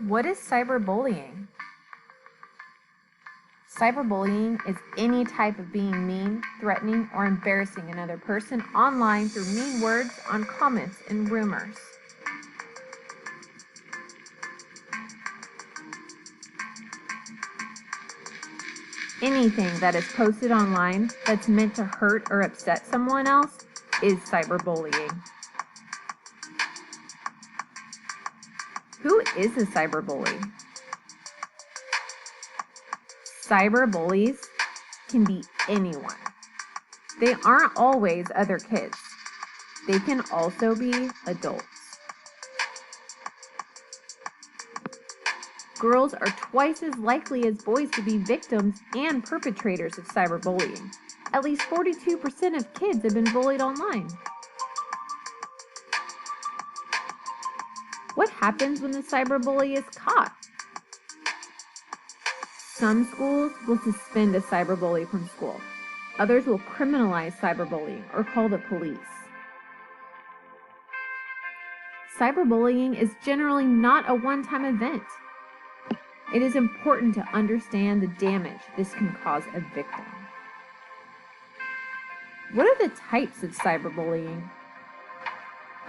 What is cyberbullying? Cyberbullying is any type of being mean, threatening, or embarrassing another person online through mean words on comments and rumors. Anything that is posted online that's meant to hurt or upset someone else is cyberbullying. Who is a cyberbully? Cyberbullies can be anyone. They aren't always other kids. They can also be adults. Girls are twice as likely as boys to be victims and perpetrators of cyberbullying. At least 42% of kids have been bullied online. What happens when the cyberbully is caught? Some schools will suspend a cyberbully from school. Others will criminalize cyberbullying or call the police. Cyberbullying is generally not a one-time event. It is important to understand the damage this can cause a victim. What are the types of cyberbullying?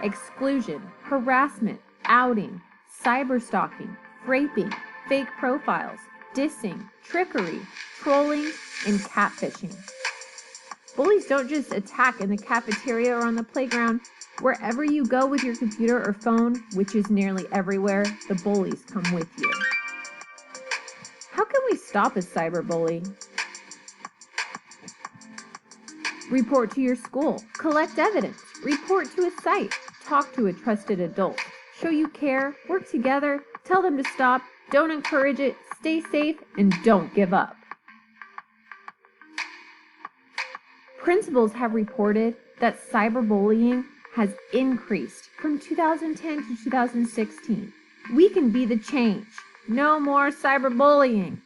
Exclusion, harassment, outing, cyberstalking, raping, fake profiles, dissing, trickery, trolling, and catfishing. Bullies don't just attack in the cafeteria or on the playground. Wherever you go with your computer or phone, which is nearly everywhere, the bullies come with you. How can we stop a cyberbully? Report to your school, collect evidence, report to a site, talk to a trusted adult, show you care, work together, tell them to stop, don't encourage it, stay safe, and don't give up. Principals have reported that cyberbullying has increased from 2010 to 2016. We can be the change. No more cyberbullying.